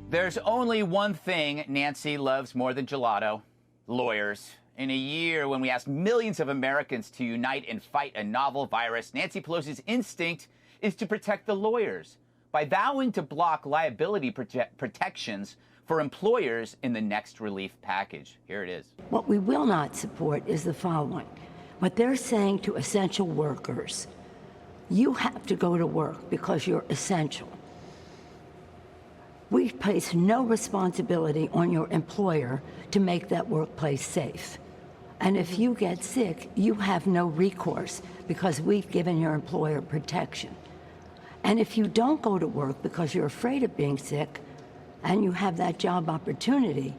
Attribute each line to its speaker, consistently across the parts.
Speaker 1: There's only one thing Nancy loves more than gelato: lawyers. In a year when we asked millions of Americans to unite and fight a novel virus, Nancy Pelosi's instinct is to protect the lawyers by vowing to block liability protections for employers in the next relief package. Here it is.
Speaker 2: What we will not support is the following. What they're saying to essential workers: you have to go to work because you're essential. We place no responsibility on your employer to make that workplace safe. And if you get sick, you have no recourse because we've given your employer protection. And if you don't go to work because you're afraid of being sick and you have that job opportunity,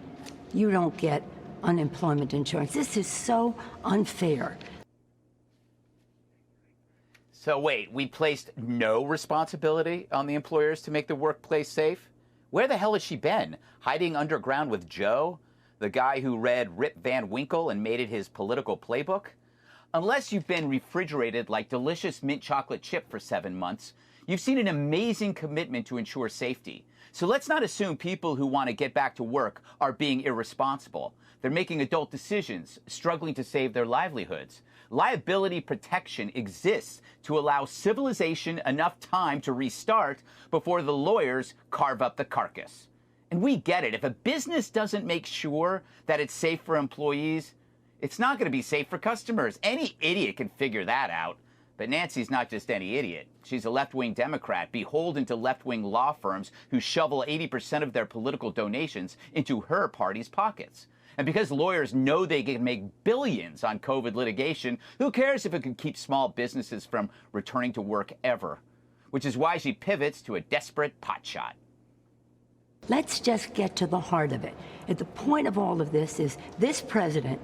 Speaker 2: you don't get unemployment insurance. This is so unfair.
Speaker 1: So wait, we placed no responsibility on the employers to make the workplace safe? Where the hell has she been? Hiding underground with Joe, the guy who read Rip Van Winkle and made it his political playbook? Unless you've been refrigerated like delicious mint chocolate chip for 7 months, you've seen an amazing commitment to ensure safety. So let's not assume people who want to get back to work are being irresponsible. They're making adult decisions, struggling to save their livelihoods. Liability protection exists to allow civilization enough time to restart before the lawyers carve up the carcass. And we get it. If a business doesn't make sure that it's safe for employees, it's not going to be safe for customers. Any idiot can figure that out. But Nancy's not just any idiot. She's a left-wing Democrat, beholden to left-wing law firms who shovel 80% of their political donations into her party's pockets. And because lawyers know they can make billions on COVID litigation, who cares if it can keep small businesses from returning to work ever? Which is why she pivots to a desperate potshot.
Speaker 2: Let's just get to the heart of it. At the point of all of this is this president,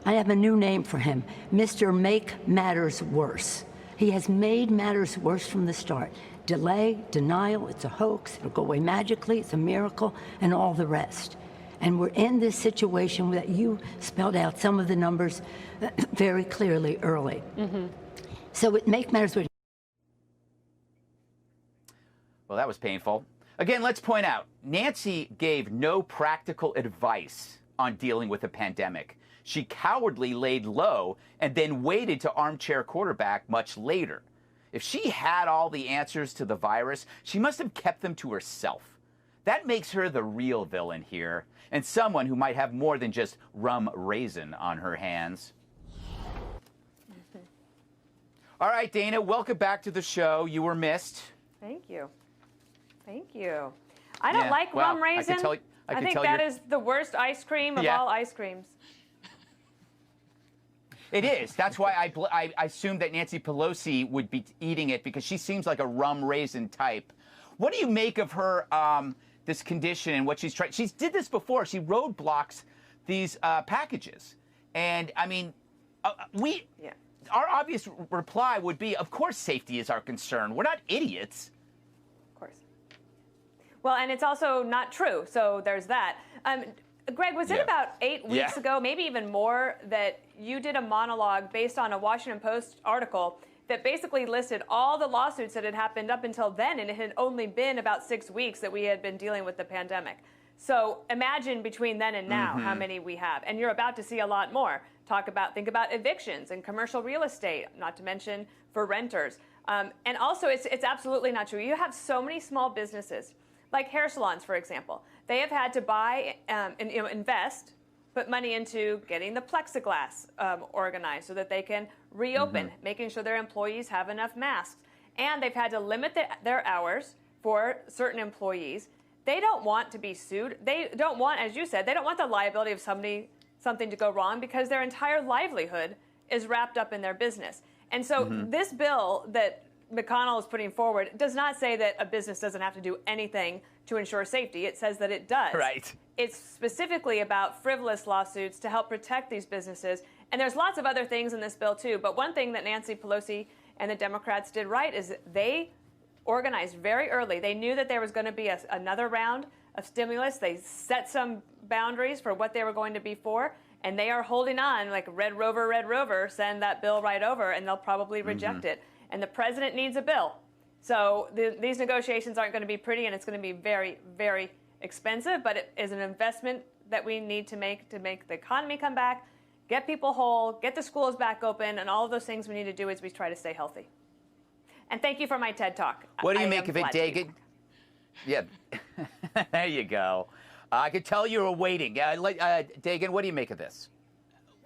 Speaker 2: I have a new name for him, Mr. Make Matters Worse. He has made matters worse from the start. Delay, denial, it's a hoax, it'll go away magically, it's a miracle, and all the rest. And we're in this situation that you spelled out some of the numbers very clearly early. So it makes matters worse.
Speaker 1: Well, that was painful. Again, let's point out, Nancy gave no practical advice on dealing with a pandemic. She cowardly laid low and then waited to armchair quarterback much later. If she had all the answers to the virus, she must have kept them to herself. That makes her the real villain here, and someone who might have more than just rum raisin on her hands. All right, Dana, welcome back to the show. You were missed.
Speaker 3: Thank you. Thank you. I don't like rum raisin. I think that is the worst ice cream of all ice creams.
Speaker 1: It is. That's why I assumed that Nancy Pelosi would be eating it, because she seems like a rum raisin type. What do you make of her this condition and what she's trying? She did this before. She roadblocks these packages, and I mean, our obvious reply would be, of course, safety is our concern. We're not idiots.
Speaker 3: Of course. Well, and it's also not true. So there's that. Greg, was it about 8 weeks ago, maybe even more, that you did a monologue based on a Washington Post article that basically listed all the lawsuits that had happened up until then, and it had only been about 6 weeks that we had been dealing with the pandemic. So imagine between then and now how many we have, and you're about to see a lot more. Think about evictions and commercial real estate, not to mention for renters. And also, it's absolutely not true. You have so many small businesses, like hair salons, for example. They have had to buy and invest, put money into getting the plexiglass organized so that they can reopen, making sure their employees have enough masks. And they've had to limit their hours for certain employees. They don't want to be sued. They don't want, as you said, they don't want the liability of something to go wrong, because their entire livelihood is wrapped up in their business. And so this bill that McConnell is putting forward does not say that a business doesn't have to do anything to ensure safety. It says that it does.
Speaker 1: Right.
Speaker 3: It's specifically about frivolous lawsuits to help protect these businesses. And there's lots of other things in this bill, too. But one thing that Nancy Pelosi and the Democrats did right is they organized very early. They knew that there was going to be another round of stimulus. They set some boundaries for what they were going to be for. And they are holding on like Red Rover, send that bill right over, and they'll probably reject it. And the president needs a bill. So these negotiations aren't going to be pretty, and it's going to be very, very expensive, but it is an investment that we need to make the economy come back, get people whole, get the schools back open, and all of those things we need to do as we try to stay healthy. And thank you for my TED Talk.
Speaker 1: What do you make of it, Dagan? Yeah, there you go. I could tell you were waiting. Dagan, what do you make of this?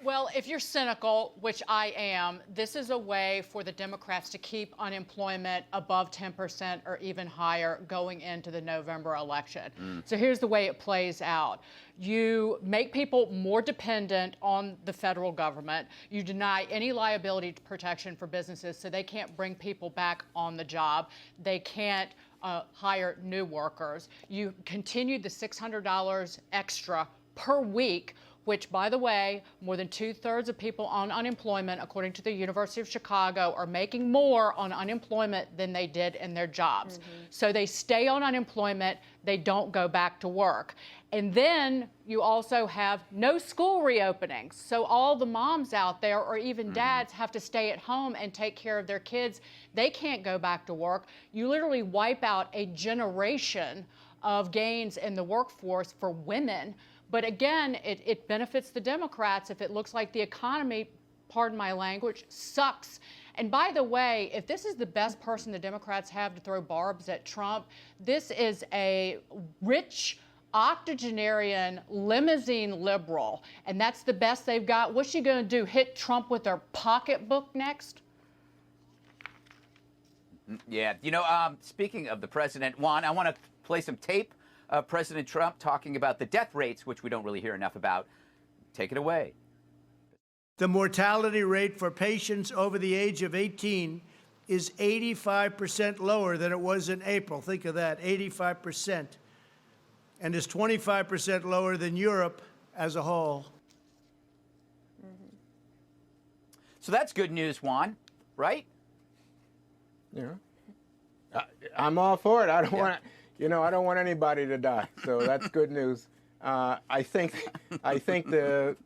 Speaker 4: Well, if you're cynical, which I am, this is a way for the Democrats to keep unemployment above 10% or even higher going into the November election. So here's the way it plays out. You make people more dependent on the federal government. You deny any liability protection for businesses, so they can't bring people back on the job. They can't hire new workers. You continue the $600 extra per week, which, by the way, more than 2/3 of people on unemployment, according to the University of Chicago, are making more on unemployment than they did in their jobs. So they stay on unemployment, they don't go back to work. And then you also have no school reopenings. So all the moms out there, or even dads, have to stay at home and take care of their kids. They can't go back to work. You literally wipe out a generation of gains in the workforce for women. But again, it benefits the Democrats if it looks like the economy, pardon my language, sucks. And by the way, if this is the best person the Democrats have to throw barbs at Trump, this is a rich, octogenarian, limousine liberal, and that's the best they've got. What's she going to do, hit Trump with her pocketbook next?
Speaker 1: Yeah, speaking of the president, Juan, I want to play some tape of President Trump talking about the death rates, which we don't really hear enough about. Take it away.
Speaker 5: The mortality rate for patients over the age of 18 is 85% lower than it was in April. Think of that, 85%. And is 25% lower than Europe as a whole.
Speaker 1: So that's good news, Juan, right?
Speaker 6: Yeah. I'm all for it. I don't want I don't want anybody to die. So that's good news. I think the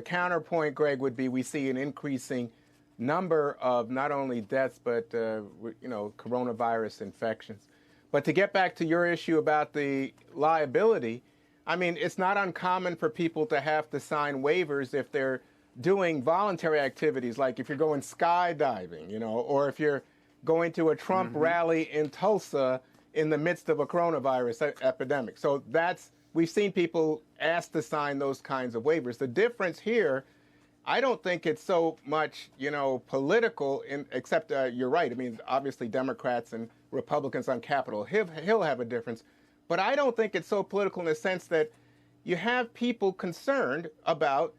Speaker 6: counterpoint, Greg, would be we see an increasing number of not only deaths but coronavirus infections. But to get back to your issue about the liability, I mean, it's not uncommon for people to have to sign waivers if they're doing voluntary activities, like if you're going skydiving, or if you're going to a Trump rally in Tulsa in the midst of a coronavirus epidemic. So we've seen people asked to sign those kinds of waivers. The difference here, I don't think it's so much, political, except you're right. I mean, obviously Democrats and Republicans on Capitol Hill have a difference. But I don't think it's so political in the sense that you have people concerned about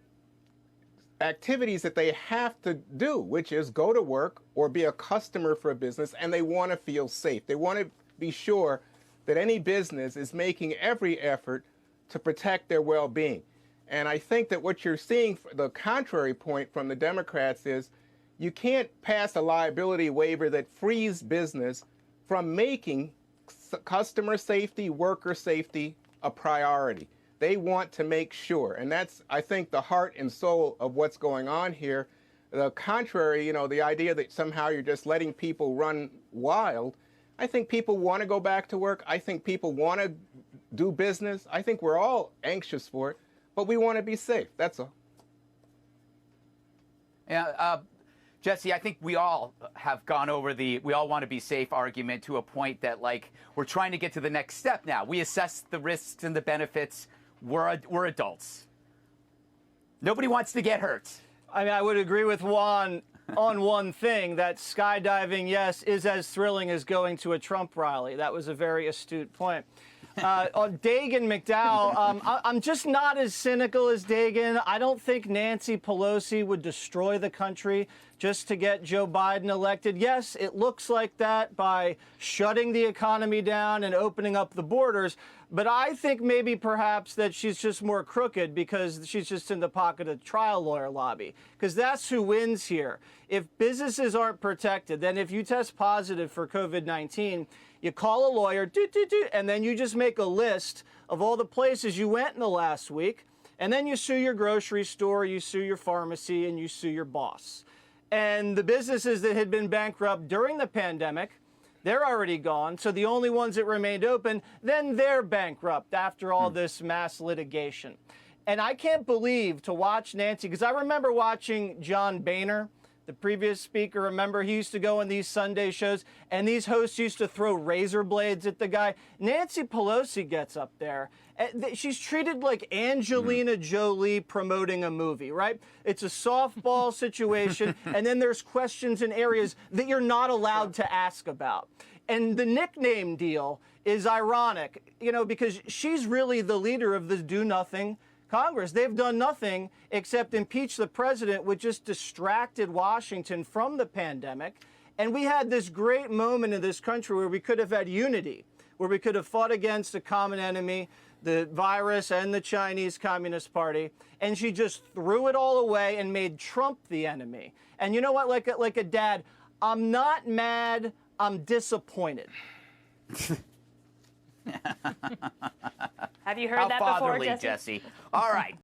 Speaker 6: activities that they have to do, which is go to work or be a customer for a business, and they want to feel safe. They want to be sure that any business is making every effort to protect their well-being. And I think that what you're seeing, the contrary point from the Democrats, is you can't pass a liability waiver that frees business from making customer safety, worker safety a priority. They want to make sure, and that's, I think, the heart and soul of what's going on here. The contrary, the idea that somehow you're just letting people run wild. I think people want to go back to work. I think people want to do business. I think we're all anxious for it, but we want to be safe. That's all.
Speaker 1: Yeah, Jesse, I think we all have gone over we all want to be safe argument to a point that, we're trying to get to the next step now. We assess the risks and the benefits. We're adults. Nobody wants to get hurt.
Speaker 7: I mean, I would agree with Juan on one thing, that skydiving, yes, is as thrilling as going to a Trump rally. That was a very astute point. On Dagan McDowell, I'm just not as cynical as Dagan. I don't think Nancy Pelosi would destroy the country just to get Joe Biden elected. Yes, it looks like that by shutting the economy down and opening up the borders. But I think maybe perhaps that she's just more crooked because she's just in the pocket of the trial lawyer lobby. Because that's who wins here. If businesses aren't protected, then if you test positive for COVID-19, you call a lawyer, and then you just make a list of all the places you went in the last week, and then you sue your grocery store, you sue your pharmacy, and you sue your boss. And the businesses that had been bankrupt during the pandemic, They're already gone. So the only ones that remained open, then they're bankrupt after all this mass litigation. And I can't believe to watch Nancy, because I remember watching John Boehner, the previous speaker. Remember, he used to go on these Sunday shows, and these hosts used to throw razor blades at the guy. Nancy Pelosi gets up there. She's treated like Angelina Jolie promoting a movie, right? It's a softball situation, and then there's questions in areas that you're not allowed to ask about. And the nickname deal is ironic, you know, because she's really the leader of the do-nothing Congress. They've done nothing except impeach the president, which just distracted Washington from the pandemic. And we had this great moment in this country where we could have had unity, where we could have fought against a common enemy, the virus and the Chinese Communist Party. And she just threw it all away and made Trump the enemy. And you know what? Like a dad, I'm not mad, I'm disappointed.
Speaker 3: Have you heard that before,
Speaker 1: Jesse? All right.